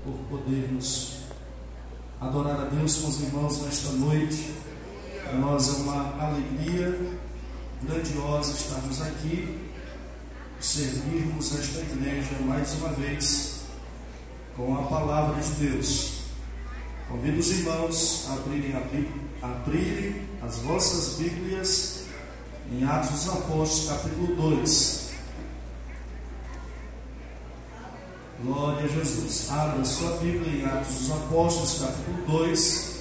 por podermos adorar a Deus com os irmãos nesta noite. Para nós é uma alegria grandiosa estarmos aqui, servirmos esta igreja mais uma vez com a palavra de Deus. Convido os irmãos a abrirem as vossas Bíblias em Atos dos Apóstolos, capítulo 2. Glória a Jesus. Abra sua Bíblia em Atos dos Apóstolos, capítulo 2.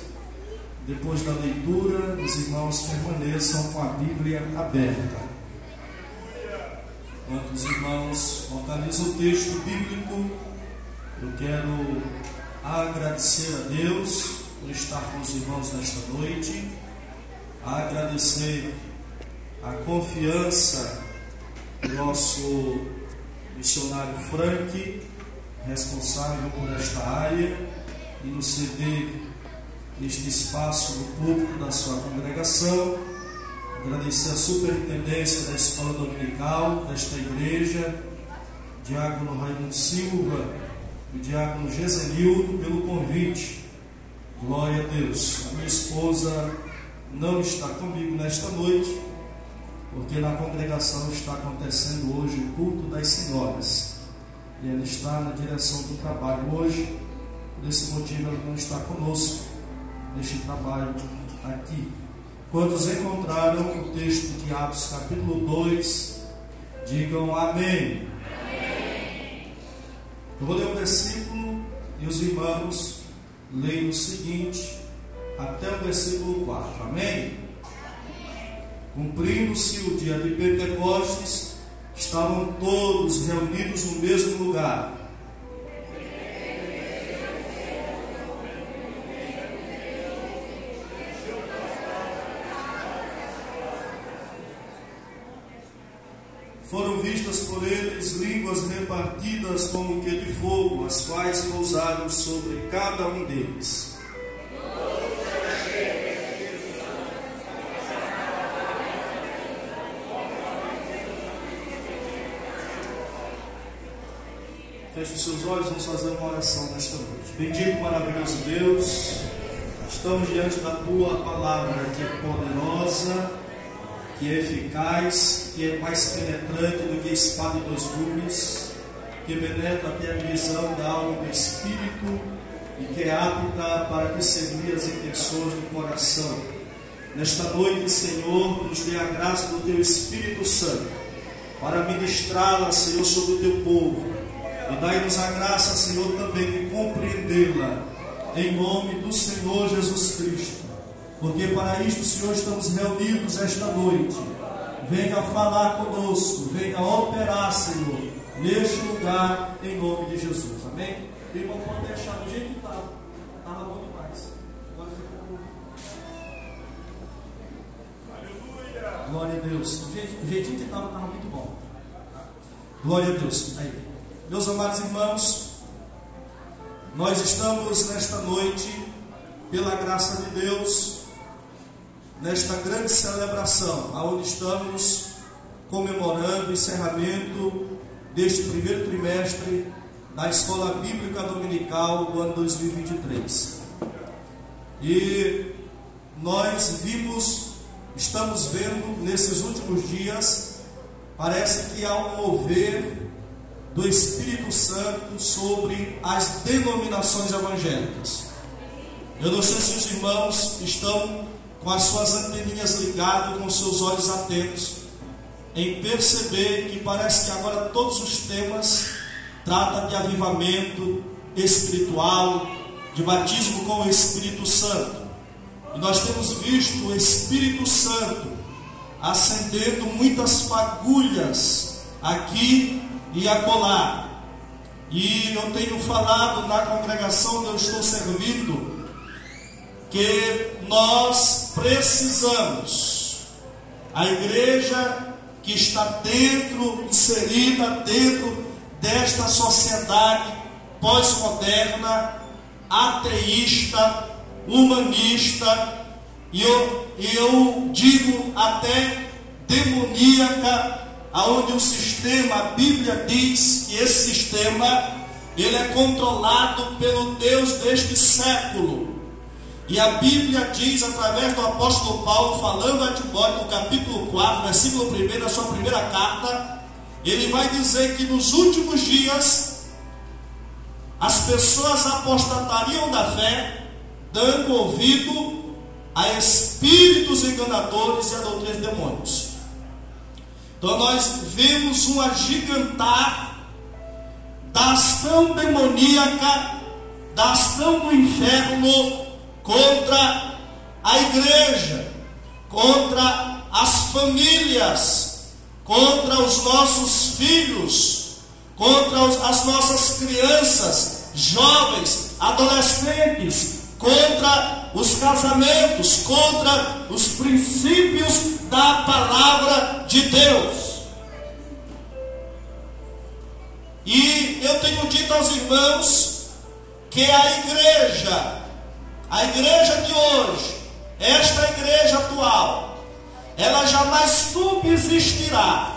Depois da leitura, os irmãos permaneçam com a Bíblia aberta. Enquanto os irmãos localizam o texto bíblico, eu quero agradecer a Deus por estar com os irmãos nesta noite, agradecer a confiança do nosso missionário Frank, responsável por esta área, e nos ceder este espaço no púlpito da sua congregação. Agradecer a superintendência da escola dominical desta igreja, diácono Raimundo Silva e o diácono Geselildo, pelo convite. Glória a Deus. A minha esposa não está comigo nesta noite, porque na congregação está acontecendo hoje o culto das senhoras, e ela está na direção do trabalho hoje. Por esse motivo ela não está conosco neste trabalho aqui. Quantos encontraram o texto de Atos capítulo 2, digam amém. Amém. Eu vou ler um versículo e os irmãos leem o seguinte até o versículo 4. Amém? Cumprindo-se o dia de Pentecostes, estavam todos reunidos no mesmo lugar. Foram vistas por eles línguas repartidas como que de fogo, as quais pousaram sobre cada um deles. Feche os seus olhos, vamos fazer uma oração nesta noite. Bendito, maravilhoso Deus, estamos diante da Tua palavra, que é poderosa, que é eficaz, que é mais penetrante do que espada de dois gumes, que penetra até a divisão da alma e do espírito, e que é apta para discernir as intenções do coração. Nesta noite, Senhor, nos dê a graça do Teu Espírito Santo, para ministrá-la, Senhor, sobre o Teu povo. E dai-nos a graça, Senhor, também de compreendê-la, em nome do Senhor Jesus Cristo. Porque para isto, Senhor, estamos reunidos esta noite. Venha falar conosco, venha operar, Senhor, neste lugar, em nome de Jesus. Amém? O irmão pode deixar do jeito que estava. Estava bom demais. Agora ficou. Aleluia! Glória a Deus. O jeitinho que estava muito bom. Glória a Deus. Aí. Meus amados irmãos, nós estamos nesta noite, pela graça de Deus, nesta grande celebração, onde estamos comemorando o encerramento deste primeiro trimestre da Escola Bíblica Dominical do ano 2023. E nós estamos vendo nesses últimos dias, parece que há um mover do Espírito Santo sobre as denominações evangélicas. Eu não sei se os irmãos estão com as suas anteninhas ligadas, com os seus olhos atentos, em perceber que parece que agora todos os temas tratam de avivamento espiritual, de batismo com o Espírito Santo. E nós temos visto o Espírito Santo acendendo muitas fagulhas aqui e acolá. E eu tenho falado na congregação onde eu estou servindo, que nós precisamos, a igreja que está inserida dentro desta sociedade pós-moderna, ateísta, humanista, e eu digo até demoníaca, aonde o sistema, a Bíblia diz que esse sistema ele é controlado pelo Deus deste século. E a Bíblia diz, através do apóstolo Paulo, falando a Timóteo, no capítulo 4, versículo 1, na sua primeira carta, ele vai dizer que nos últimos dias as pessoas apostatariam da fé, dando ouvido a espíritos enganadores e a doutrinas de demônios. Então nós vemos um agigantar da ação demoníaca, da ação do inferno contra a igreja, contra as famílias, contra os nossos filhos, contra as nossas crianças, jovens, adolescentes, contra os casamentos, contra os princípios da palavra de Deus. E eu tenho dito aos irmãos que a igreja de hoje, esta igreja atual, ela jamais subsistirá,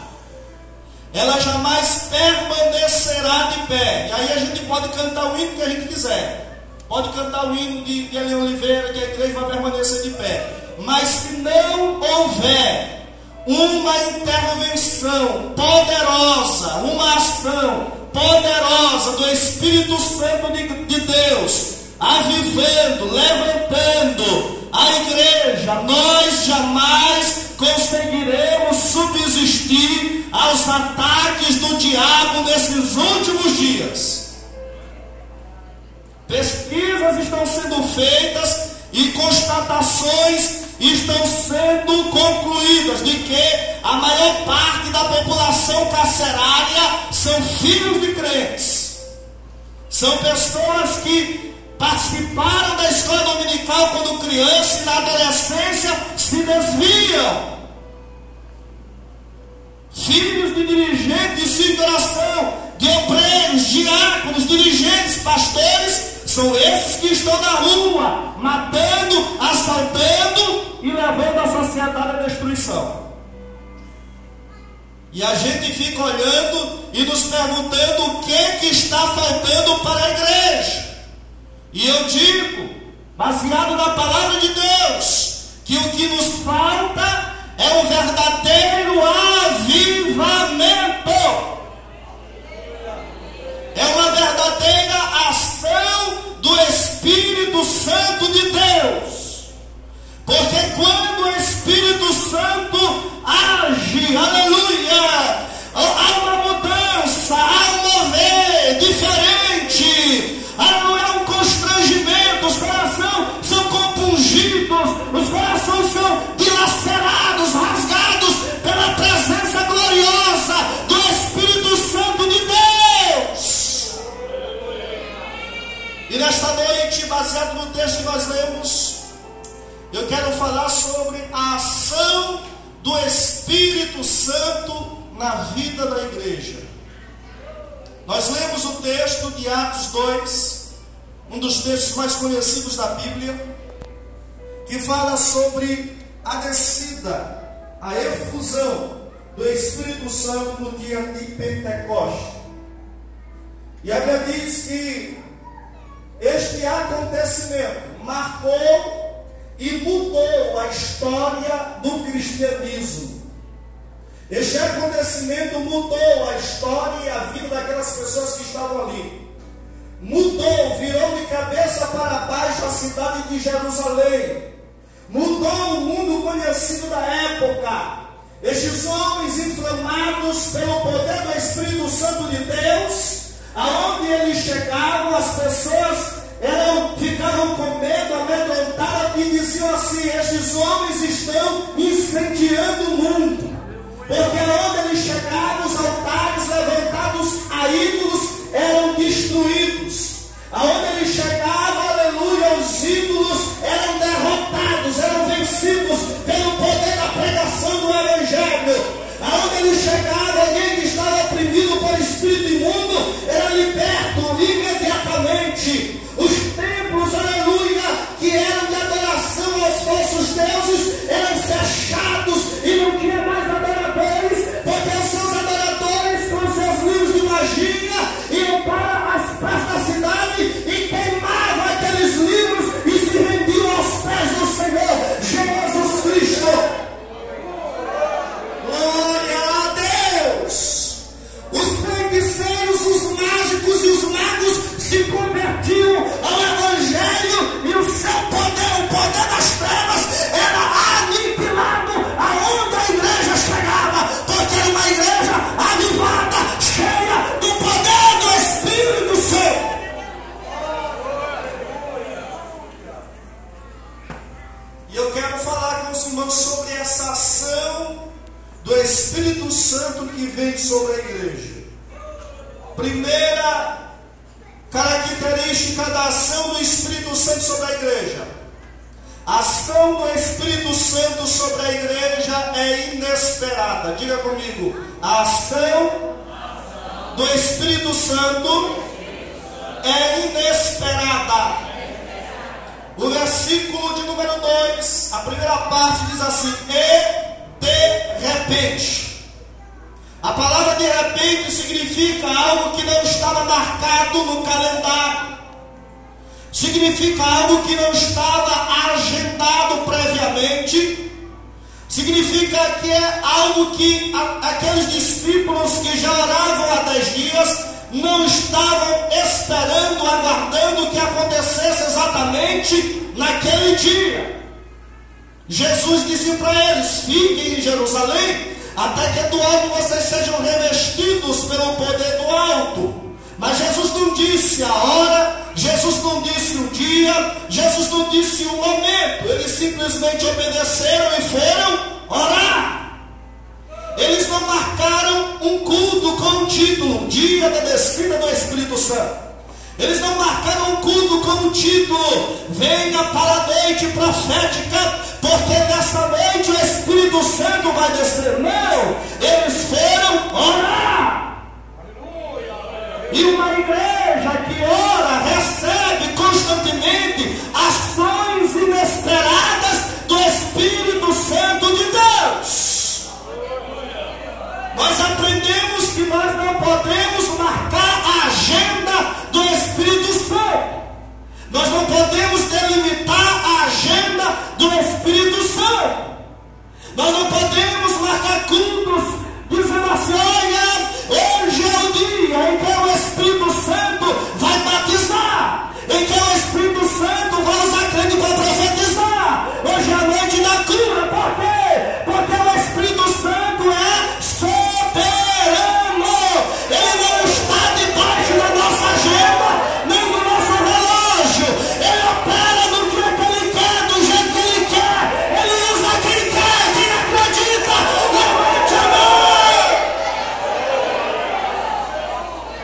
ela jamais permanecerá de pé. E aí a gente pode cantar o hino que a gente quiser, pode cantar o hino de Eliane Oliveira, que a igreja vai permanecer de pé, mas se não houver uma intervenção poderosa, uma ação poderosa do Espírito Santo de Deus, avivando, levantando a igreja, nós jamais conseguiremos subsistir aos ataques do diabo nesses últimos dias. Pesquisas estão sendo feitas e constatações estão sendo concluídas de que a maior parte da população carcerária são filhos de crentes, são pessoas que participaram da escola dominical quando criança e na adolescência se desviam, filhos de dirigentes de oração, de obreiros, diáconos, dirigentes, pastores, são esses que estão na rua, matando, assaltando e levando a sociedade à destruição. E a gente fica olhando e nos perguntando o que está faltando para a igreja. E eu digo, baseado na palavra de Deus, que o que nos falta é o verdadeiro avivamento. É uma verdadeira ação do Espírito Santo de Deus. Porque quando o Espírito Santo age, aleluia, há uma mudança, há um mover diferente, há um constrangimento, os corações são compungidos, os corações são dilacerados, rasgados pela presença gloriosa do Espírito Santo de Deus. E nesta noite, baseado no texto que nós lemos, eu quero falar sobre a ação do Espírito Santo na vida da igreja. Nós lemos o texto de Atos 2, um dos textos mais conhecidos da Bíblia, que fala sobre a descida, a efusão do Espírito Santo no dia de Pentecostes. E a Bíblia diz que este acontecimento marcou e mudou a história do cristianismo. Este acontecimento mudou a história e a vida daquelas pessoas que estavam ali. Mudou, virou de cabeça para baixo a cidade de Jerusalém. Mudou o mundo conhecido da época. Estes homens inflamados pelo poder do Espírito Santo de Deus, aonde eles chegavam, as pessoas ficavam com medo, amedrontadas e diziam assim: estes homens estão incendiando o mundo. Porque onde eles chegavam, os altares levantados a ídolos eram destruídos. Aonde eles chegavam, aleluia, os ídolos eram derrotados, eram vencidos pelo poder da pregação do Evangelho. Aonde eles chegavam, alguém que estava oprimido por espírito imundo era liberto imediatamente. Os templos, aleluia, que eram de adoração aos falsos deuses, eram fechados e não tinha mais adoradores, porque os seus adoradores, com seus livros de magia, iam para as Espírito Santo que vem sobre a igreja. Primeira característica da ação do Espírito Santo sobre a igreja: a ação do Espírito Santo sobre a igreja é inesperada. Diga comigo: a ação do Espírito Santo é inesperada. O versículo de número 2, a primeira parte diz assim: e de repente. A palavra de repente significa algo que não estava marcado no calendário, significa algo que não estava agendado previamente, significa que é algo que aqueles discípulos que já oravam há 10 dias não estavam esperando, aguardando que acontecesse exatamente naquele dia. Jesus disse para eles: fiquem em Jerusalém até que do alto vocês sejam revestidos pelo poder do alto. Mas Jesus não disse a hora, Jesus não disse o dia, Jesus não disse o momento. Eles simplesmente obedeceram e foram orar. Eles não marcaram um culto com o título Dia da Descida do Espírito Santo. Eles não marcaram um culto com o título Venha para a noite profética, porque nessa noite o Espírito Santo vai descer. Não, eles foram orar. E uma igreja que ora recebe constantemente ações inesperadas do Espírito Santo de Deus. Nós aprendemos que nós não podemos marcar a agenda do Espírito Santo. Nós não podemos delimitar a agenda do Espírito Santo. Nós não podemos marcar cultos dizendo assim: olha, hoje é o dia em que o Espírito Santo vai batizar, em que o Espírito Santo vai usar crente para profetizar. Hoje é a noite da cura. Por quê? Porque o Espírito Santo é soberano. Ele não está debaixo da nossa agenda, nem do nosso relógio. Ele opera do dia que Ele quer, do jeito que Ele quer. Ele usa quem quer, quem acredita. Levante a mão.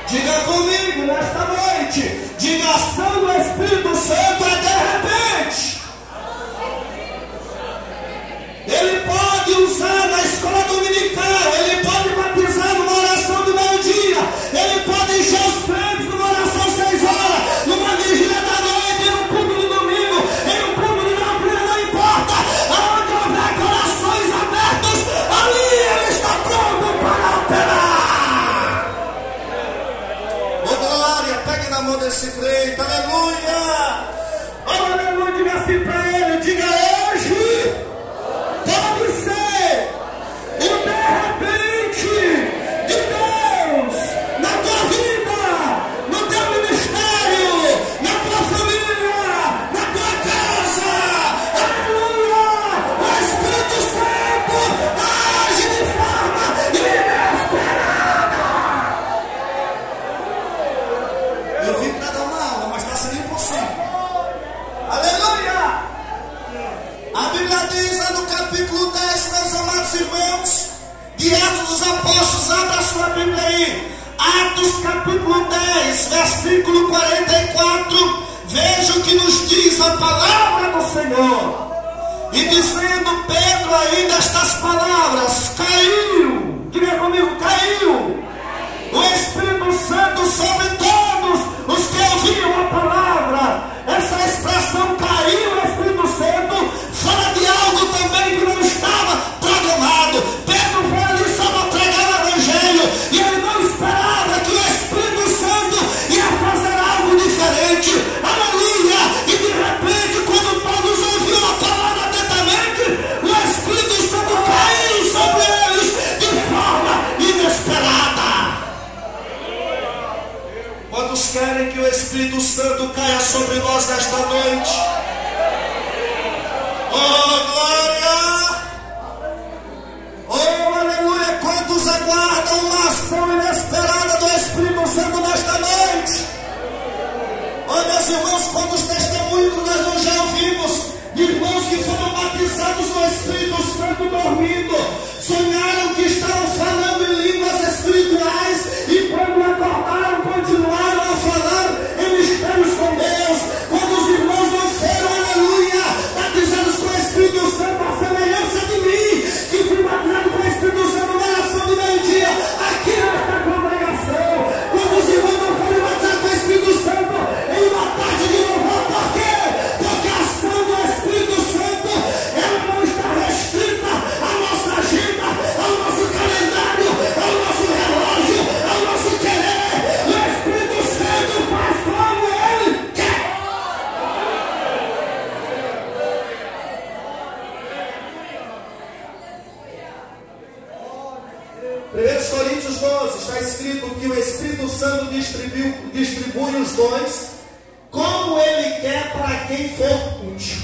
Diga comigo nesta noite: diga, a ação do Espírito Santo é de repente. Ele pode usar na escola dominical, ele pode batizar numa oração de meio-dia, ele pode encher os crentes numa oração 6 horas, numa vigília da noite, em um culto de domingo, em um culto de doutrina, não importa. Aonde houver corações abertos, ali ele está pronto para operar. Ô glória, pegue na mão desse crente, aleluia. Oh, aleluia, diga assim para ele: diga, hoje pode ser o de repente de Deus na tua vida, no teu ministério, na tua família, na tua casa. Aleluia! O Espírito Santo age de forma inesperada. Eu vim para dar uma aula, mas está sendo impossível. Aleluia! A Bíblia diz lá no capítulo 10, meus amados irmãos, de Atos dos Apóstolos, abra a sua Bíblia aí, Atos capítulo 10, versículo 44, veja o que nos diz a palavra do Senhor. E dizendo Pedro ainda estas palavras, caiu, diga comigo, caiu o Espírito Santo sobre todos os que ouviam a palavra. Essa expressão caiu o Espírito Santo fala de algo também que não estava programado. Pedro foi ali só para pregar o Evangelho, e ele não esperava que o Espírito Santo ia fazer algo diferente. Aleluia! E de repente, quando todos ouviram a palavra atentamente, o Espírito Santo caiu sobre eles de forma inesperada. Quantos querem que o Espírito Santo caia sobre nós nesta noite? Oh, glória! Oh, aleluia! Quantos aguardam uma ação inesperada do Espírito Santo nesta noite? Oh, meus irmãos, quantos testemunhos nós já ouvimos de irmãos que foram batizados no Espírito Santo dormindo, sonharam que estavam falando em línguas espirituais e quando acordaram continuaram a falar em mistérios com Deus. Quando os irmãos não foram, aleluia, batizados com o Espírito Santo, a semelhança de mim, que fui batizado com o Espírito Santo na oração de meio-dia, aqui nesta congregação. Quando os irmãos não foram batizados com o Espírito Santo em uma tarde de louvor, por quê? Porque a ação do Espírito Santo, ela não está restrita à nossa agenda, ao nosso calendário, ao nosso relógio, ao nosso querer. O Espírito Santo faz como Ele quer. 1 Coríntios 12 está escrito que o Espírito Santo distribui os dons como Ele quer para quem for útil.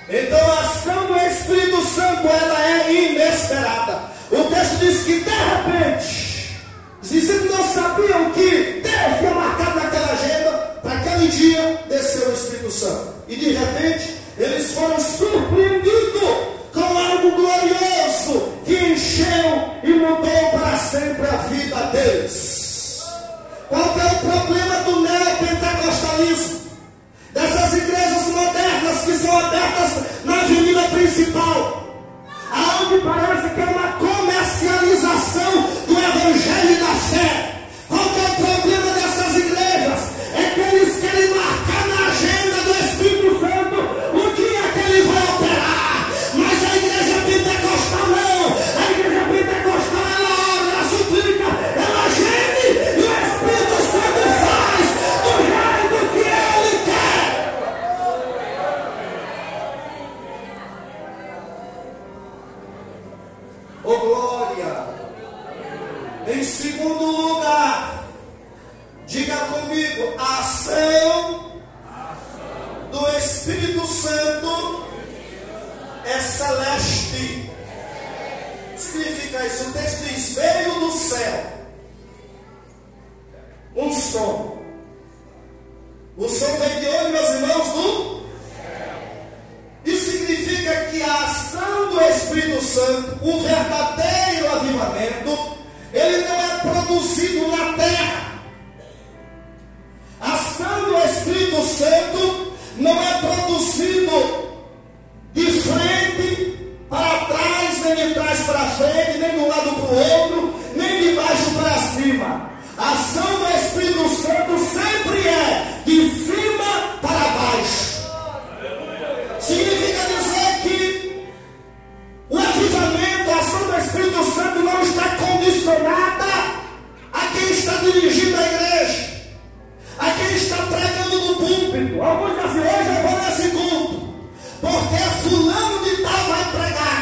Então a ação do Espírito Santo, ela é inesperada. O texto diz que de repente os discípulos não sabiam que Deus tinha marcado naquela agenda, para aquele dia desceu o Espírito Santo. E de repente eles foram surpreendidos com algo glorioso que encheu e mudou para sempre a vida deles. Qual é o problema do neopentecostalismo? Dessas igrejas modernas que são abertas na avenida principal, aonde parece que é uma comercialização do evangelho e da fé. Qual é o problema dessas igrejas? É que eles querem marcar na agenda do Espírito Santo o dia que ele vai operar. Mas a igreja pentecostal não. A igreja pentecostal, ela ora, ela suplica, ela geme, e o Espírito Santo faz do jeito que ele quer. Oh glória! Em segundo lugar, diga comigo, a ação do Espírito Santo é celeste. Significa isso, o texto diz, veio do céu um som. O som vem de onde, meus irmãos? Do céu. Isso significa que a ação do Espírito Santo, o verdadeiro avivamento, ele não é produzido na terra. A ação do Espírito Santo não é produzido de frente para trás, nem de trás para frente, nem de um lado para o outro, nem de baixo para cima. A ação do Espírito Santo sempre é de cima para baixo. Significa dizer que o avivamento, a ação do Espírito Santo não está condicionada a quem está dirigindo a igreja, a quem está pregando no púlpito. Alguns dizem, hoje eu vou nesse culto, porque fulano de tal vai pregar.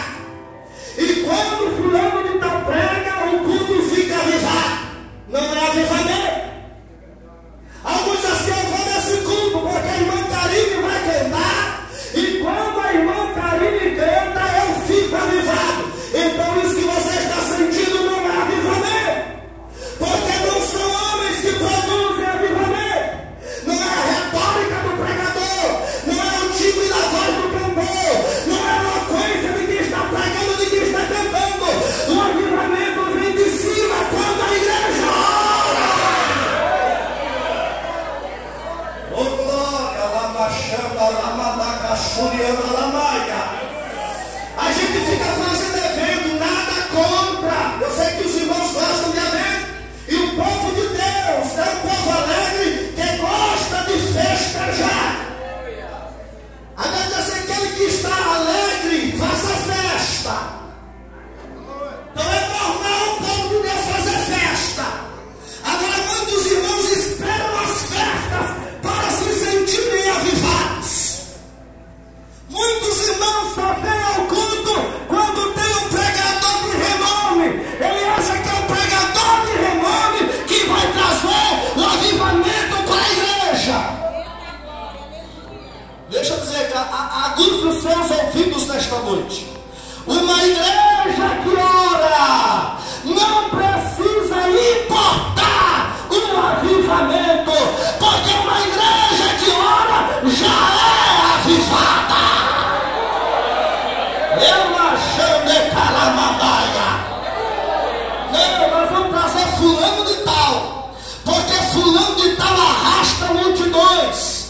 E quando fulano de tal prega, o culto fica avivado. Não é avivamento. Alguns dizem assim, eu vou nesse culto, porque a irmã Karine vai cantar. E quando a irmã Karine canta, eu fico avivado. Então isso que você está sentindo não é avivamento. Porque não são homens que produzem avivamento. Não é a retórica do pregador. Não é o timbre da voz do cantor. Não é a eloquência de quem está pregando, de quem está cantando. O avivamento vem de cima quando a igreja ora. Oh glória, lamachanda, lamadaca, churiana, lamaia. A gente fica fazendo evento, nada contra. Eu sei que os irmãos gostam de evento. E o povo de Deus é um povo alegre que gosta de festejar. Agora diz assim, aquele que está alegre, faça festa. Então é normal o povo de Deus fazer festa. Agora muitos irmãos esperam as festas para se sentirem avivados. Muitos irmãos só vêm ao culto quando tem um pregador de renome. Ele acha que é um pregador de renome que vai trazer o avivamento para a igreja. Deixa eu dizer que agude os seus ouvidos nesta noite. Uma igreja que ora não precisa importar o avivamento, porque uma igreja que ora já é avivada. Eu achando de tal arrasta multidões,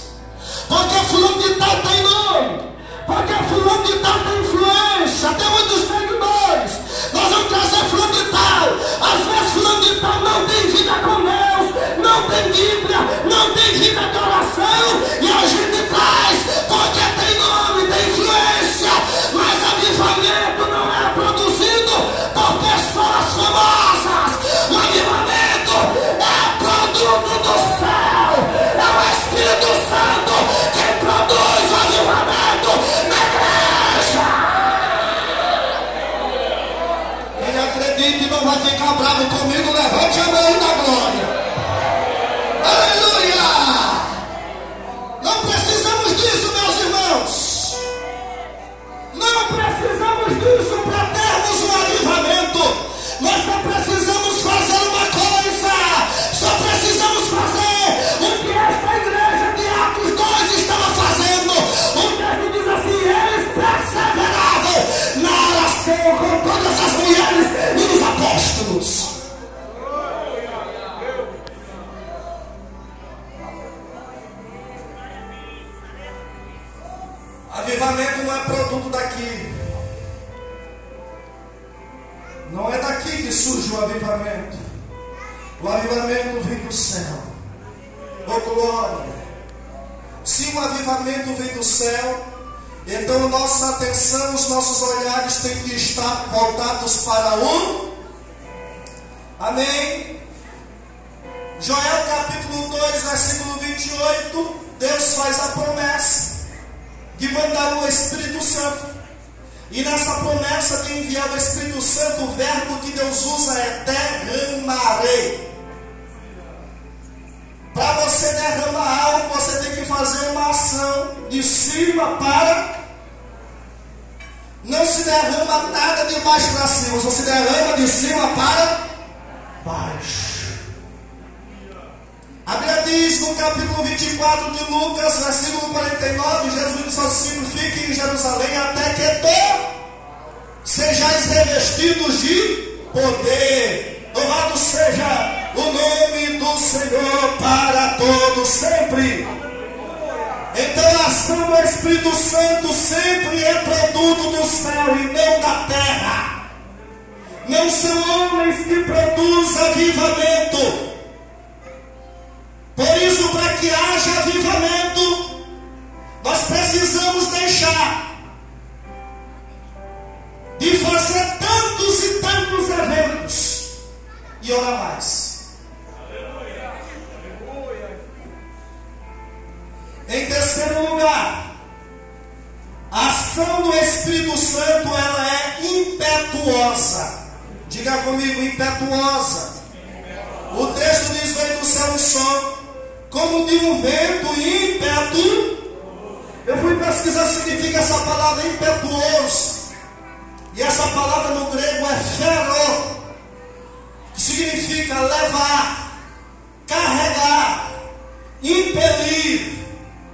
porque fulano de tal tem nome, porque fulano de tal tem influência, tem muitos seguidores. Nós vamos trazer fulano de tal. Às vezes fulano de tal não tem vida com Deus, não tem Bíblia, não tem vida de oração, e a gente traz porque tem nome, tem influência, mas avivamento não é produzido por pessoas famosas. O avivamento é produto do céu, é o Espírito Santo que produz o avivamento na igreja. Quem acredita e não vai ficar bravo comigo, levante a mão da glória. Aleluia! Não precisamos disso, meus irmãos. Não precisamos disso para termos um avivamento. Nós só precisamos fazer uma coisa. Só precisamos fazer o que esta igreja de Atos 2 estava fazendo. O texto diz assim: eles perseveravam na oração com todas as mulheres e os apóstolos. Avivamento não é produto daqui. Não é daqui que surge o avivamento. O avivamento vem do céu. Oh glória! Se o avivamento vem do céu, então nossa atenção, os nossos olhares têm que estar voltados para o... Amém? Joel capítulo 2, versículo 28. Deus faz a promessa de mandar o Espírito Santo. E nessa promessa de enviar o Espírito Santo, o verbo que Deus usa é derramarei. Para você derramar algo, você tem que fazer uma ação de cima para... Não se derrama nada de baixo para cima, você derrama de cima para baixo. A Bíblia diz no capítulo 24 de Lucas, versículo 49, Jesus disse assim: fiquem em Jerusalém até que sejais revestidos de poder. Louvado seja o nome do Senhor para todos sempre. Então a ação do Espírito Santo sempre é produto do céu e não da terra. Não são homens que produzem avivamento. Por isso, para que haja avivamento, nós precisamos deixar de fazer tantos e tantos eventos e orar mais. Em terceiro lugar, a ação do Espírito Santo, ela é impetuosa. Diga comigo, impetuosa. O texto diz: veio do céu um som, como de um vento ímpeto. Eu fui pesquisar o que significa essa palavra impetuoso. E essa palavra no grego é ferro, que significa levar, carregar, impelir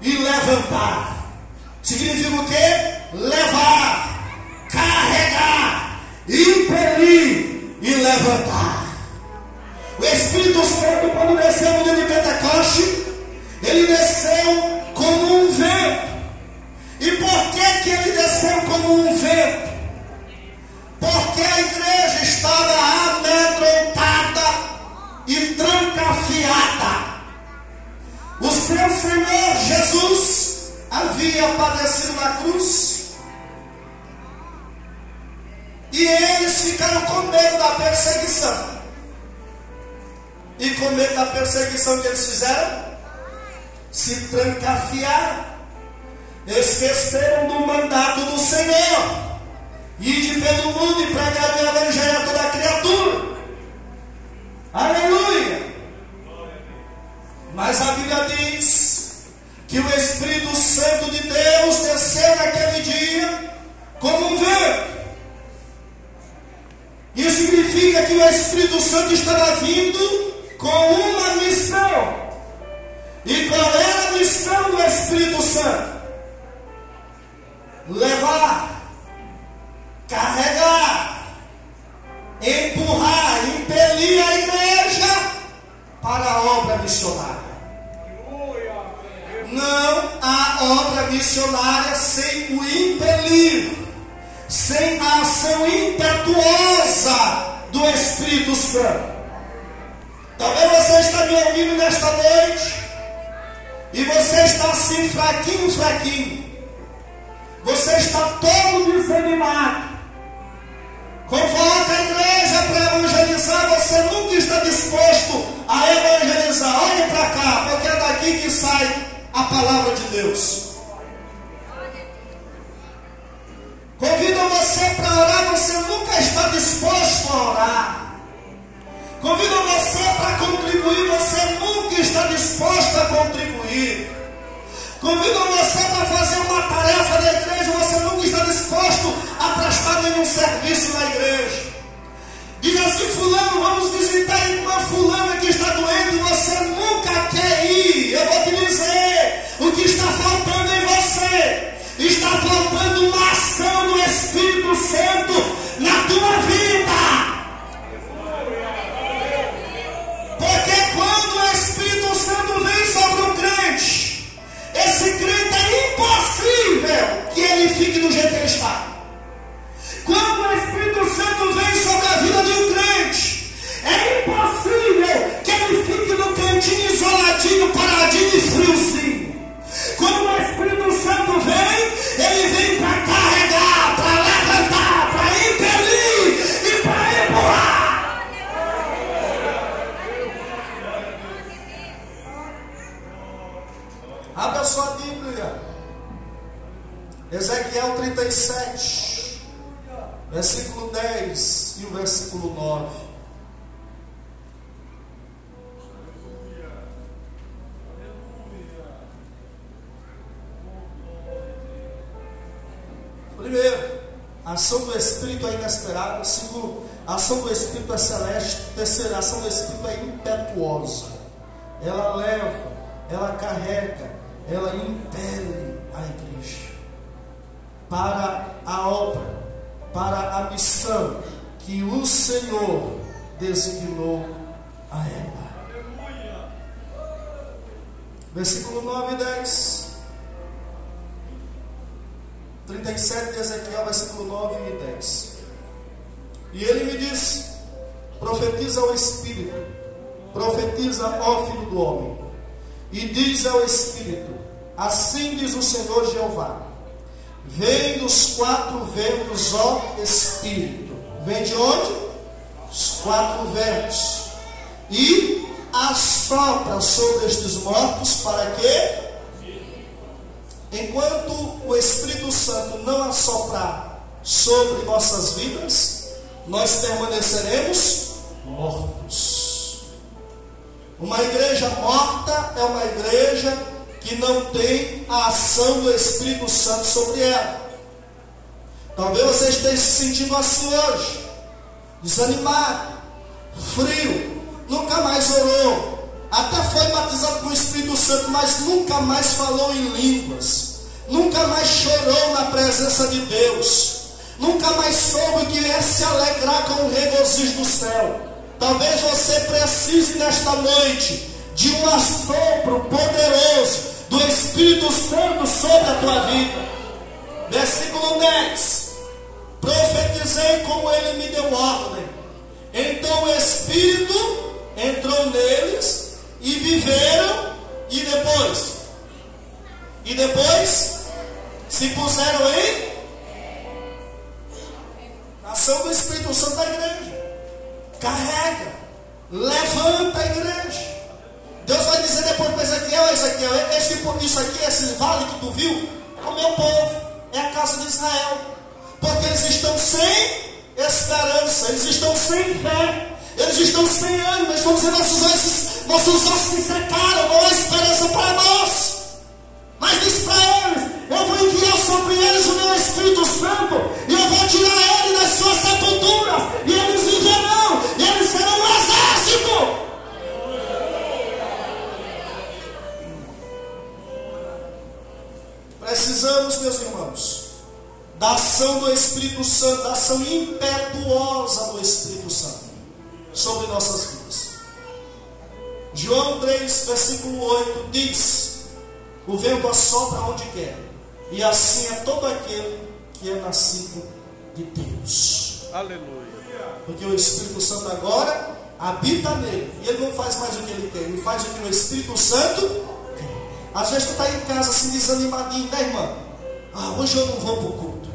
e levantar. Significa o quê? Levar, carregar, impelir e levantar. O Espírito Santo, quando desceu no dia de Pentecoste, ele desceu como um vento. E por que ele desceu como um vento? Porque a igreja estava amedrontada e trancafiada. O seu Senhor Jesus havia padecido na cruz, e eles ficaram com medo da perseguição. E com medo da perseguição que eles fizeram, se trancafiaram, esqueceram do mandato do Senhor, ide pelo mundo e pregar o evangelho a toda criatura. Aleluia! Mas a Bíblia diz que o Espírito Santo de Deus desceu naquele dia como um vento. Isso significa que o Espírito Santo estava vindo com uma missão. E qual era a missão do Espírito Santo? Levar, carregar, empurrar, impelir a igreja para a obra missionária. Não há obra missionária sem o impelir, sem a ação impetuosa do Espírito Santo. Talvez você está me ouvindo nesta noite e você está assim fraquinho. Você está todo desanimado. Convoca a igreja para evangelizar, você nunca está disposto a evangelizar. Olhe para cá, porque é daqui que sai a palavra de Deus. Convidam você para orar, você nunca está disposto a orar. Convidam você para contribuir, você nunca está disposto a contribuir. Convidam você para fazer uma tarefa da igreja, você nunca está disposto a prestar nenhum serviço na igreja. Diga assim: fulano, vamos visitar uma fulana que está doente, e você nunca quer ir. Eu vou te dizer, o que está faltando em você, está faltando uma ação do Espírito Santo na tua vida. Porque quando o Espírito Santo vem sobre o crente, esse crente é impossível que ele fique do jeito que ele está. Quando o Espírito Santo vem sobre a vida de um crente, é impossível que ele fique no cantinho isoladinho, paradinho e friozinho. Quando o Espírito Santo vem, ele vem para carregar, para levantar, para impelir e para empurrar. Abra sua Bíblia, Ezequiel 37, versículo 10 e o versículo 9. Primeiro, a ação do Espírito é inesperada. Segundo, a ação do Espírito é celeste. Terceiro, a ação do Espírito é impetuosa. Ela leva, ela carrega, ela impele a igreja para a obra, para a missão que o Senhor designou a ela. Versículo 9 e 10. 37 de Ezequiel, versículo 9 e 10. E ele me disse: profetiza ao Espírito, profetiza, ó filho do homem, e diz ao Espírito: assim diz o Senhor Jeová, vem dos quatro ventos, ó Espírito. Vem de onde? Os quatro ventos. E assopra sobre estes mortos, para quê? Enquanto o Espírito Santo não assoprar sobre nossas vidas, nós permaneceremos mortos. Uma igreja morta é uma igreja que não tem a ação do Espírito Santo sobre ela. Talvez você esteja se sentindo assim hoje, desanimado, frio, nunca mais orou, até foi batizado com o Espírito Santo, mas nunca mais falou em línguas, nunca mais chorou na presença de Deus, nunca mais soube que é se alegrar com o regozijo do céu. Talvez você precise nesta noite de um assopro poderoso do Espírito Santo sobre a tua vida. Versículo 10. Profetizei como ele me deu ordem. Então o Espírito entrou neles e viveram. E depois se puseram em ação do Espírito Santo da igreja. Carrega, levanta a igreja. Deus vai dizer depois para Ezequiel: isso aqui, esse vale que tu viu, é o meu povo, é a casa de Israel. Porque eles estão sem esperança, eles estão sem fé, eles estão sem ânimo, eles vão dizer: nossos ossos se secaram, não há esperança para nós. Mas diz para eles: eu vou enviar sobre eles o meu Espírito Santo, e eu vou tirar eles das suas sepulturas, e eles viverão, e eles serão um exército. Precisamos, meus irmãos, da ação do Espírito Santo, da ação impetuosa do Espírito Santo sobre nossas vidas. João 3, versículo 8 diz: O vento assopra onde quer. E assim é todo aquele que é nascido de Deus. Aleluia. Porque o Espírito Santo agora habita nele. E ele não faz mais o que ele quer. Ele faz o que o Espírito Santo quer. Às vezes tu está em casa assim desanimadinho, né, irmã? Hoje eu não vou para o culto.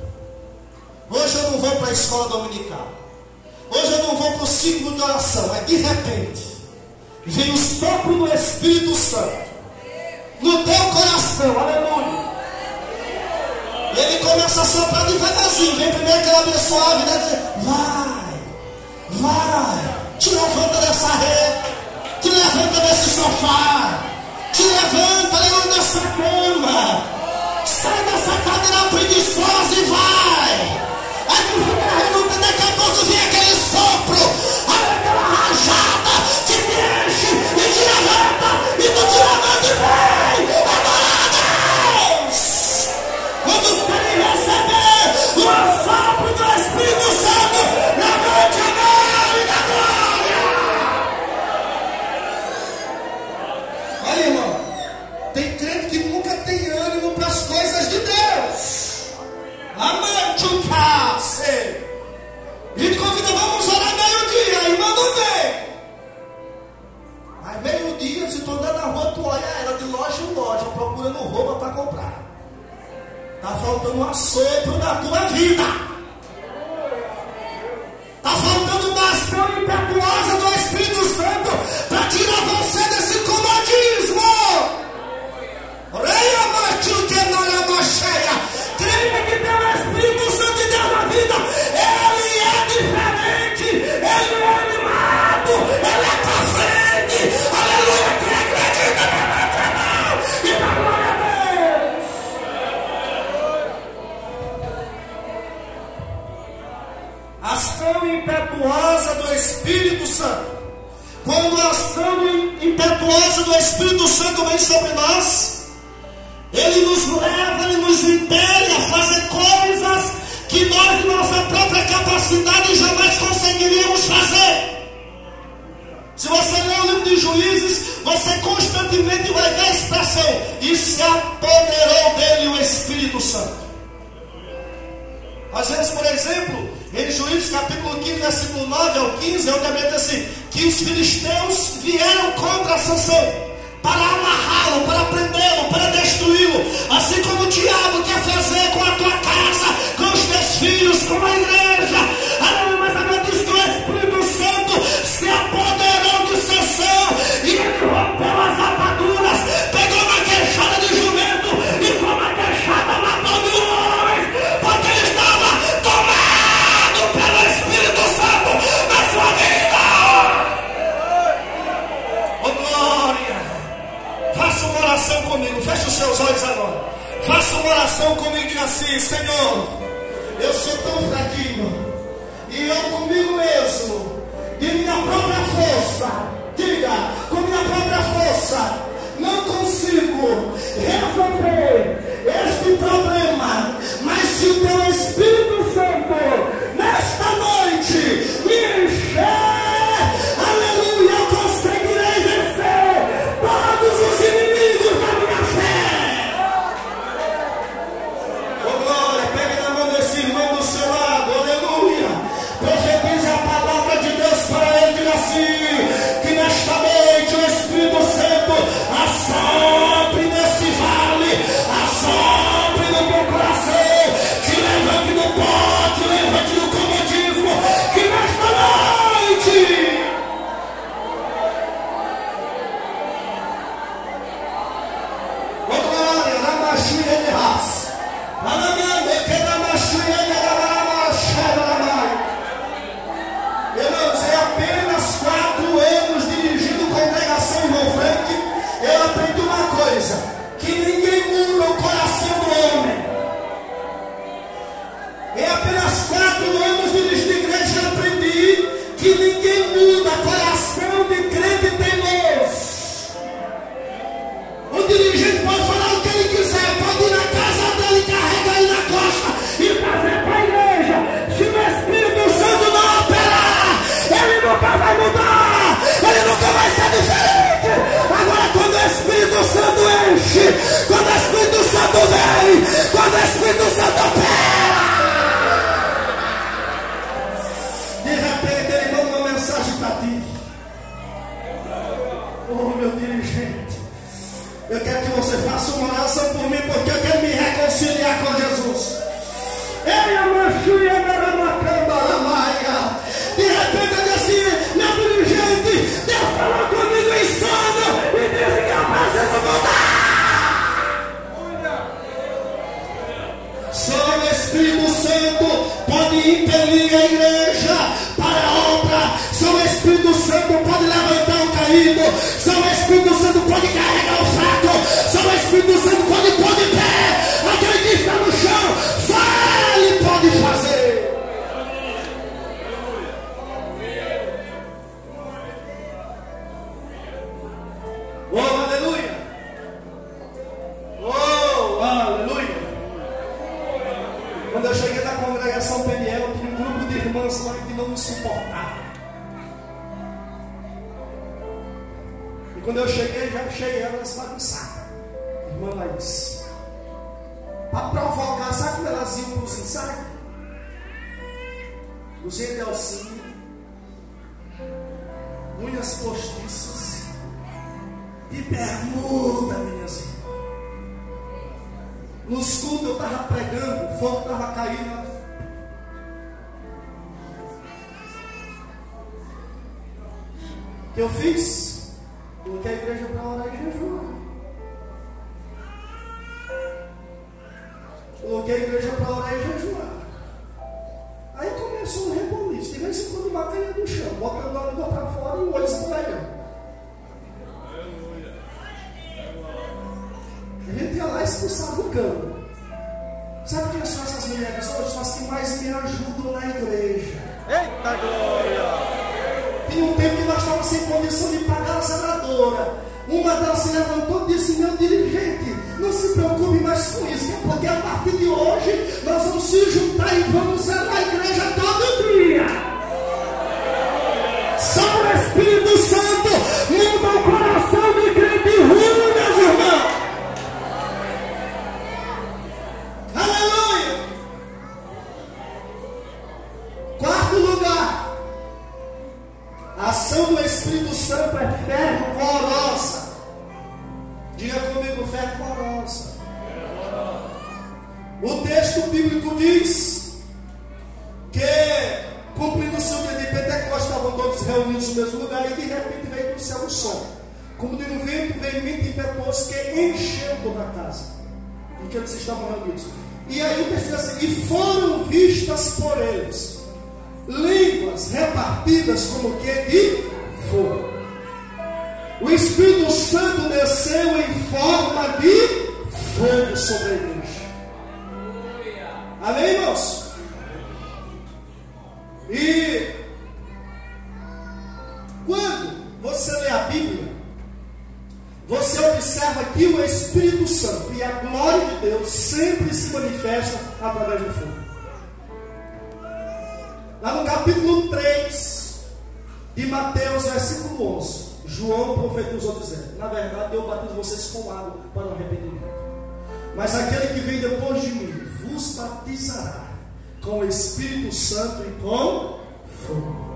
Hoje eu não vou para a escola dominical. Hoje eu não vou para o círculo de oração. Aí de repente vem o sopro do Espírito Santo no teu coração, aleluia. E ele começa a soprar devagarzinho. Vem primeiro aquela bem suave, né? Vai, te levanta dessa rede, te levanta desse sofá, te levanta, aleluia, dessa cama, sai dessa cadeira preguiçosa e vai. Aí tu fica reluta, daqui a pouco vem aquele sopro, aquela rajada que te enche e te levanta, e tu te levanta e vem. Adora a Deus. Quando querem receber o sopro do Espírito Santo, levante a mão e dá glória. Olha, irmão, tem crente que nunca tem ânimo para as coisas de Deus. Amante o cárcere. A gente convida, vamos orar meio-dia, a irmã não vem. Mas meio-dia, se tu andar na rua, tu olha ela de loja em loja, procurando roupa para comprar. Está faltando um assopro na tua vida. Está faltando uma ação impetuosa do Espírito Santo para tirar você desse comodismo. Oreia, macho, que não é uma cheia. Creia que tem o Espírito Santo de Deus na vida. Ele é diferente. Ele é animado. Ele é para frente. Aleluia. Quem acredita, levante a mão e dá glória a Deus. Ação impetuosa do Espírito Santo. Quando a ação impetuosa do Espírito Santo vem sobre nós, ele nos leva, ele nos impele a fazer coisas que nós, de nossa própria capacidade, jamais conseguiríamos fazer. Se você ler o livro de Juízes, você constantemente vai ver a expressão: e se apoderou dele o Espírito Santo. Às vezes, por exemplo, em Juízes capítulo 15, versículo 9 ao 15, é onde diz assim, que os filisteus vieram contra Sansão para amarrá-lo, para prendê-lo, para destruí-lo, assim como o diabo quer fazer com a tua casa, com os teus filhos, com a igreja. Aleluia, mas agora diz que o Espírito Santo se apoderou de Sansão e ele rompeu as ataduras, pegou uma queixada de jumento e com uma queixada matou mil homens, porque ele estava tomado pelo Espírito Santo na sua vida. Oh, glória! Faça uma oração comigo, feche os seus olhos agora. Faça uma oração comigo e diga assim: Senhor, eu sou tão fraquinho, e eu comigo mesmo, de minha própria força, diga, com minha própria força, não consigo resolver este problema, mas se o teu Espírito Santo, nesta noite, me encher, aleluia, eu conseguirei vencer todos os inimigos da minha fé. Oh glória, pegue na mão desse irmão do seu lado, aleluia. Profetize a palavra de Deus para ele, diga assim, que nesta noite o Espírito Santo assopre nesse vale, assopre no teu coração, te levante no pó, te levante no comodismo, que nesta noite glória, na machinha de raça. Irmãos, é apenas 4 anos dirigindo congregação Irmão Frank, eu aprendi uma coisa, que ninguém muda o coração do homem. Em apenas 4 anos dirigindo igreja, eu aprendi que ninguém muda o coração de crente teimoso. O dirigente pode falar o que ele quiser, pode ir na casa dele, carregar ele pode impelir a igreja para a obra. Só o Espírito Santo pode levantar o caído. Só o Espírito Santo pode carregar o fraco. Só o Espírito Santo pode pôr de pé aquele que está no chão. Só Ele pode fazer. Oh, aleluia! Oh, aleluia! Quando eu cheguei na congregação Peniel, tinha um grupo de irmãs lá que não me suportava. E quando eu cheguei, já achei elas bagunçadas. Irmã Laís. Para provocar, sabe como elas iam para os ensaios? Luzinha de alcinha, unhas postiças e bermuda, minhas irmãs. Nos cultos eu estava pregando, o fogo estava caindo. O que eu fiz? Coloquei a igreja para orar e jejuar. Coloquei a igreja para orar e jejuar. Aí começou um reboliço. De vez em quando uma caia do chão, bota o nome para fora e o olho escorrega. A gente ia lá e expulsava o cano. Sabe quem são essas mulheres hoje? São as que mais me ajudam na igreja. Eita glória! Tinha um tempo que nós estávamos sem condição de pagar a zeladora. Uma delas se levantou e disse: meu dirigente, não se preocupe mais com isso, porque a partir de hoje nós vamos se juntar e vamos zelar a igreja todo dia. Só o Espírito Santo muda o coração de crente ruim, meus irmãos. Aleluia! Quarto lugar, a ação do Espírito Santo é fervorosa. Diga comigo, fervorosa. O texto bíblico diz que, cumprindo-se o dia de Pentecostes, estavam todos reunidos no mesmo lugar e de repente veio do céu um som. Como de um vento, veio muito impetuoso que encheu toda a casa em que eles estavam reunidos. E aí o texto diz assim: e foram vistas por eles línguas repartidas como que de fogo. O Espírito Santo desceu em forma de fogo sobre a igreja. Amém, irmãos? E quando você lê a Bíblia, você observa que o Espírito Santo e a glória de Deus sempre se manifestam através do fogo. Lá no capítulo 3 de Mateus, versículo 11, João profetizou dizendo: na verdade eu batizo vocês com água para o arrependimento, mas aquele que vem depois de mim vos batizará com o Espírito Santo e com fogo.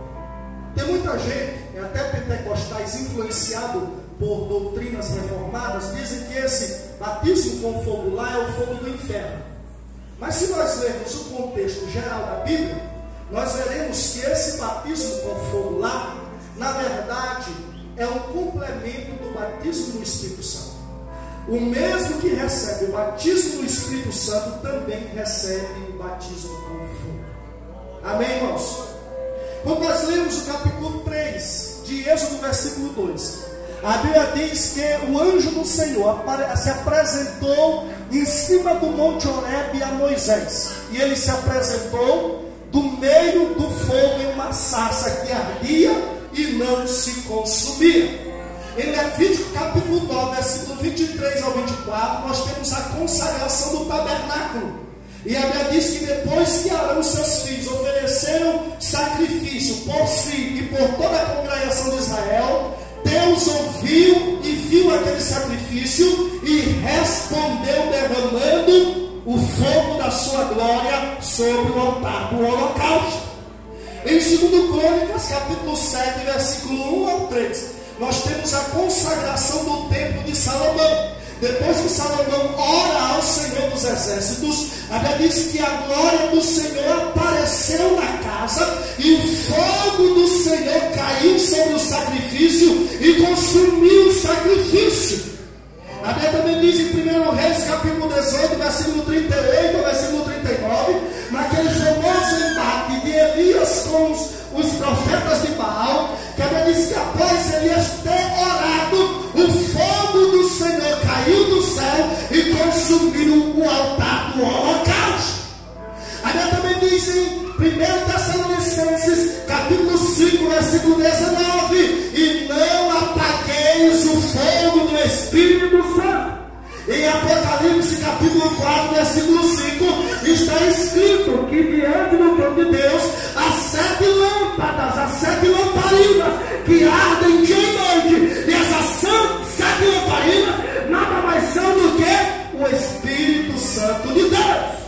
Tem muita gente, até pentecostais, influenciado por doutrinas reformadas, dizem que esse batismo com fogo lá é o fogo do inferno. Mas se nós lermos o contexto geral da Bíblia, nós veremos que esse batismo com fogo lá, na verdade, é um complemento do batismo no Espírito Santo. O mesmo que recebe o batismo no Espírito Santo também recebe o batismo com fogo. Amém, irmãos? Quando nós lemos o capítulo 3 de Êxodo, versículo 2, a Bíblia diz que o anjo do Senhor se apresentou em cima do Monte Horebe a Moisés. E ele se apresentou do meio do fogo em uma sarça que ardia e não se consumia. Em Levítico capítulo 9, versículo 23 ao 24, nós temos a consagração do tabernáculo. E a Bíblia diz que depois que Arão e seus filhos ofereceram sacrifício por si e por toda a congregação de Israel, Deus ouviu e viu aquele sacrifício e respondeu derramando o fogo da sua glória sobre o altar do holocausto. Em 2 Crônicas, capítulo 7, versículo 1 ao 3, nós temos a consagração do templo de Salomão. Depois que Salomão ora ao Senhor dos Exércitos, a Bíblia diz que a glória do Senhor apareceu na casa e o fogo do Senhor caiu sobre o sacrifício e consumiu o sacrifício. A Bíblia também diz em 1 Reis capítulo 18, versículo 38 ao versículo 39, naquele famoso diz que após Elias ter orado, o fogo do Senhor caiu do céu e consumiu o altar do holocausto. A Bíblia também diz em 1 Tessalonicenses, capítulo 5, versículo 19: e não apagueis o fogo do Espírito Santo. Em Apocalipse, capítulo 4, versículo 5, está escrito que diante do trono de Deus há 7 lâmpadas, há 7 lamparinas que ardem dia e noite. E essas 7 lamparinas nada mais são do que o Espírito Santo de Deus.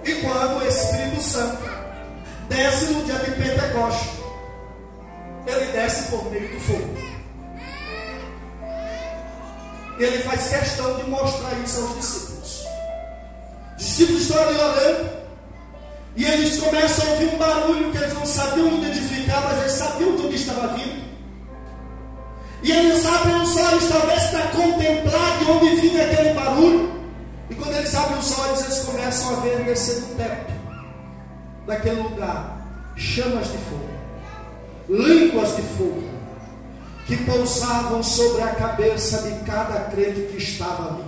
E quando o Espírito Santo desce no dia de Pentecostes, ele desce por meio do fogo. Ele faz questão de mostrar isso aos discípulos. Os discípulos estão ali orando, e eles começam a ouvir um barulho que eles não sabiam identificar, mas eles sabiam de onde estava vindo. E eles abrem os olhos, talvez para contemplar de onde vinha aquele barulho. E quando eles abrem os olhos, eles começam a ver descer do teto daquele lugar chamas de fogo, línguas de fogo, que pousavam sobre a cabeça de cada crente que estava ali.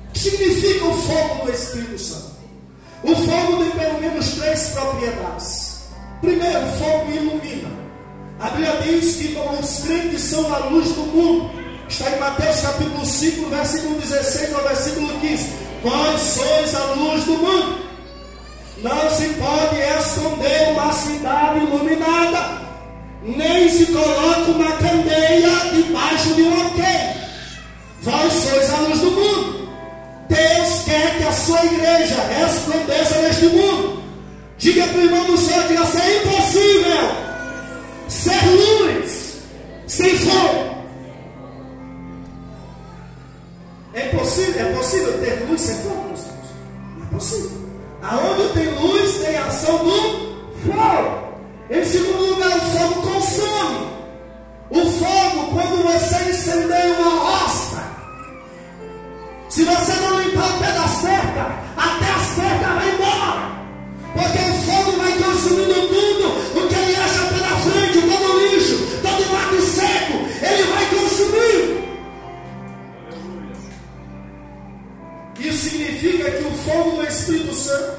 O que significa o fogo do Espírito Santo? O fogo tem pelo menos 3 propriedades. Primeiro, o fogo ilumina. A Bíblia diz que os crentes são a luz do mundo. Está em Mateus capítulo 5, versículo 16 ao versículo 15. Vós sois a luz do mundo. Não se pode esconder uma cidade iluminada, nem se coloca uma candeia debaixo de um alqueire. Vós sois a luz do mundo. Deus quer que a sua igreja resplandeça neste mundo. Diga para o irmão do céu, diga assim: é impossível ser luz sem fogo. É possível ter luz sem fogo, meus irmãos? Não é possível. Aonde tem luz, tem ação do fogo. Em segundo lugar, o fogo consome. O fogo, quando você incendeia uma hosta, se você não limpar o pé da cerca, até a cerca vai embora. Porque o fogo vai consumindo tudo o que ele acha pela frente, todo lixo, todo mato seco, ele vai consumindo. Isso significa que o fogo do Espírito Santo,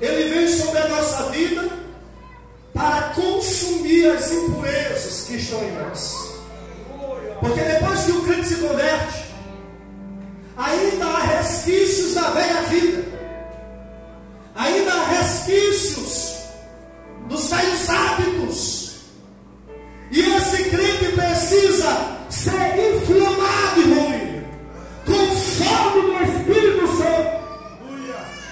ele vem sobre a nossa vida para consumir as impurezas que estão em nós. Porque depois que o crente se converte, ainda há resquícios da velha vida, ainda há resquícios dos velhos hábitos, e esse crente precisa ser inflamado, irmão William, com o fogo do Espírito Santo.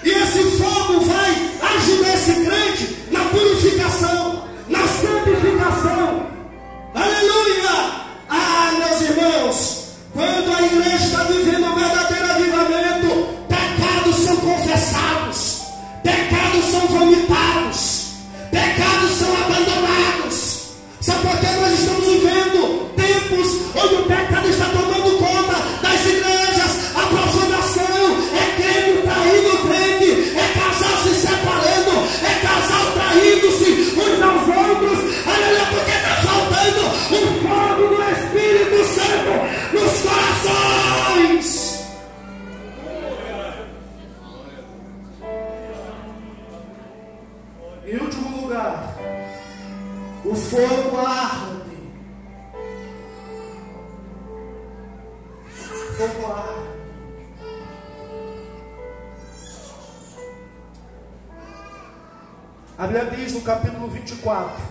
E esse fogo vai ajudar esse crente na purificação, na santificação. Aleluia! Ah, meus irmãos, quando a igreja está vivendo um verdadeiro avivamento, pecados são confessados, pecados são vomitados, pecados são abandonados. Sabe por que nós estamos vivendo tempos onde o pecado está tomando conta das igrejas? A profanação é crente traindo crente, é casal se separando, é casal traindo-se uns aos outros. Aleluia, porque está faltando o fogo do Espírito Santo nos corações. Em último lugar, o fogo arde. O fogo arde. A Bíblia diz no capítulo 24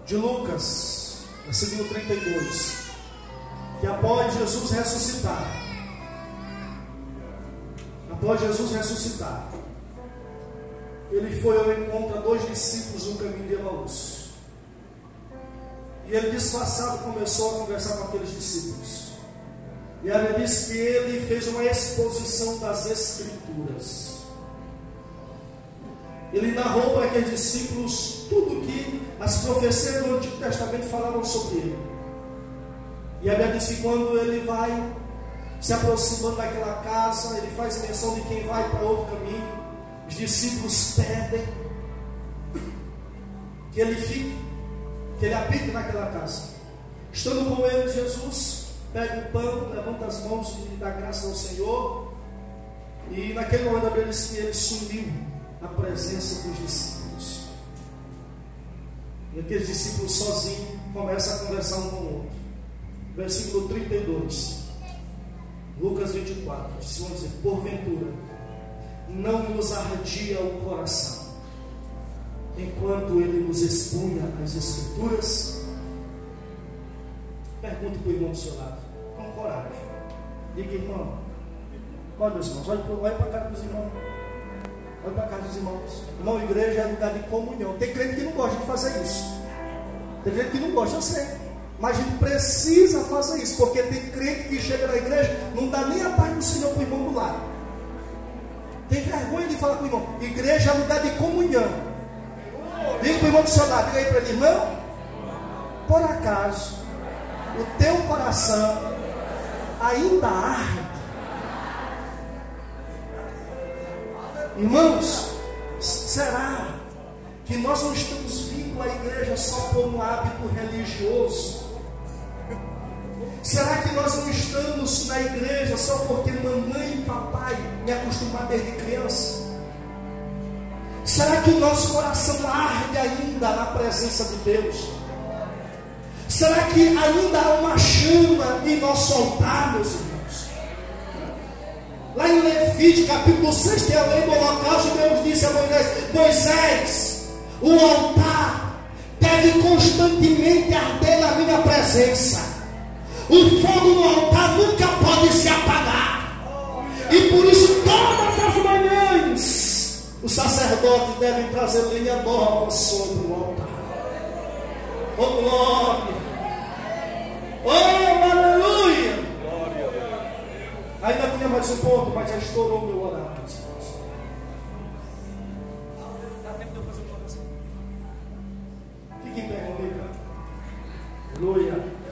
de Lucas, versículo 32, que após Jesus ressuscitar, ele foi ao encontro a 2 discípulos no caminho de Emaús. E ele, disfarçado, começou a conversar com aqueles discípulos. E a Bíblia diz que ele fez uma exposição das Escrituras. Ele narrou para aqueles discípulos tudo que as profecias do Antigo Testamento falavam sobre ele. E a Bíblia diz que quando ele vai se aproximando daquela casa, ele faz menção de quem vai para outro caminho. Os discípulos pedem que ele fique, que ele habite naquela casa. Estando com eles, Jesus pega o pão, levanta as mãos e dá graça ao Senhor. E naquele momento a Bíblia diz que ele sumiu na presença dos discípulos. E aqueles discípulos sozinhos começam a conversar um com o outro. Versículo 32. Lucas 24. Vamos dizer: porventura não nos ardia o coração enquanto ele nos expunha as Escrituras? Pergunta para o irmão do seu lado, com coragem. Diga: irmão, olha meus irmãos, olha para a cara dos irmãos. Olha para a cara dos irmãos. Irmão, igreja é lugar de comunhão. Tem crente que não gosta de fazer isso. Tem crente que não gosta, eu sei. Mas a gente precisa fazer isso, porque tem crente que chega na igreja, não dá nem a paz do Senhor para o irmão do lado. Tem vergonha de falar com o irmão. Igreja é lugar de comunhão. Diga para o irmão do seu lado, diga aí para ele: irmão, por acaso o teu coração ainda arde? Irmãos, será que nós não estamos vindo à igreja só por um hábito religioso? Será que nós não estamos na igreja só porque mamãe e papai me acostumaram desde criança? Será que o nosso coração arde ainda na presença de Deus? Será que ainda há uma chama em nosso altar, meus irmãos? Lá em Levítico capítulo 6 tem a lei do holocausto. Deus disse a Moisés: Moisés, o altar deve constantemente arder na minha presença. O fogo no altar nunca pode se apagar. E por isso todas as manhãs os sacerdotes devem trazer lenha nova sobre o altar. Oh glória! Oh aleluia! Ainda tinha mais um ponto, mas já estourou o meu horário. Dá tempo de eu fazer uma oração? Fique em pé comigo. Aleluia!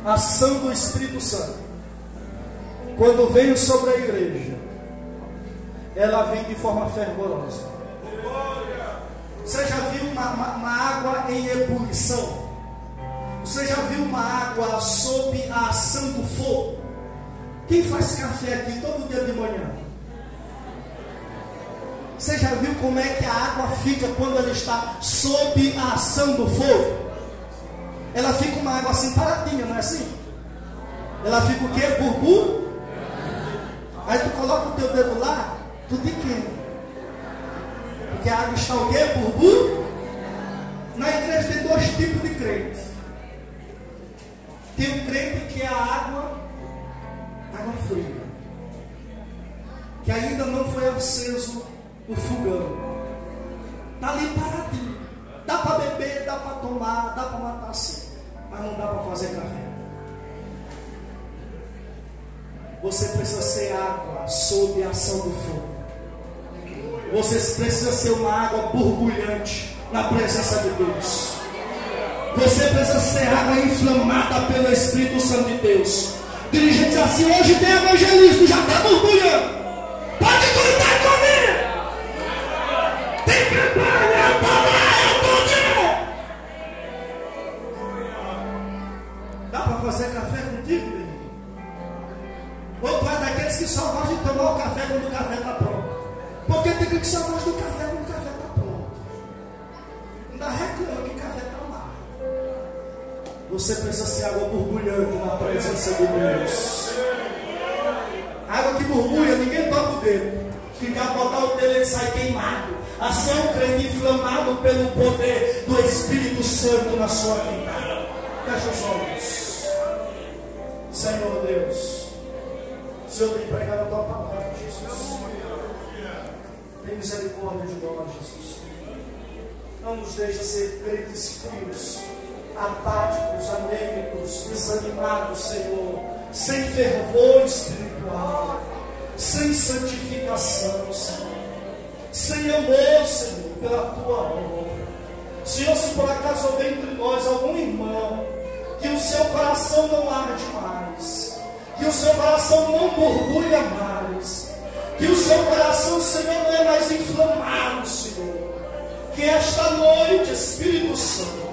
A ação do Espírito Santo, quando veio sobre a igreja, ela vem de forma fervorosa. Você já viu uma água em ebulição? Você já viu uma água sob a ação do fogo? Quem faz café aqui todo dia de manhã? Você já viu como é que a água fica quando ela está sob a ação do fogo? Ela fica uma água assim paradinha, não é assim? Ela fica o quê? Burbu? Aí tu coloca o teu dedo lá, tu te queima. Porque a água está o quê? Burbu? Na igreja tem dois tipos de crente. Tem um crente que é a água fria, que ainda não foi aceso o fogão. Está ali paradinho. Dá para beber, dá para tomar, dá para matar assim, mas não dá para fazer café. Você precisa ser água sob a ação do fogo. Você precisa ser uma água borbulhante na presença de Deus. Você precisa ser água inflamada pelo Espírito Santo de Deus. Dirigente diz assim: hoje tem evangelista, já está borbulhando. Pode gritar comigo. Tem campanha, eu tô lá, eu tô. Dá para fazer café contigo, meu irmão? Ou tu é daqueles que só gosta de tomar o café quando o café está pronto? Porque tem que só gosta do café quando o café está pronto. Ainda reclama que o café está lá. Você precisa ser água borbulhante na presença de Deus. Água que borbulha, ninguém toca o dedo. Ficar botar o dedo, ele sai queimado. Assim é um crente inflamado pelo poder do Espírito Santo na sua vida. Fecha os olhos. Senhor Deus, o Senhor tem pregado a tua palavra, Jesus. Tem misericórdia de nós, Jesus. Não nos deixa ser crentes frios, apáticos, anêmicos, desanimados, Senhor, sem fervor espiritual, sem santificação, Senhor, sem amor, Senhor, pela tua obra. Senhor, se por acaso houver entre nós algum irmão que o seu coração não arde mais, que o seu coração não borbulha mais, Que o seu coração, Senhor, não é mais inflamado, Senhor. Que esta noite, Espírito Santo,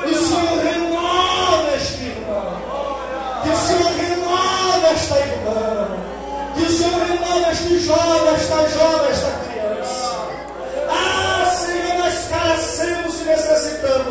o Senhor renova este irmão. Que o Senhor renova esta irmã. Que o Senhor renova este jovem, esta jovem, esta criança. Ah, Senhor, nós carecemos e necessitamos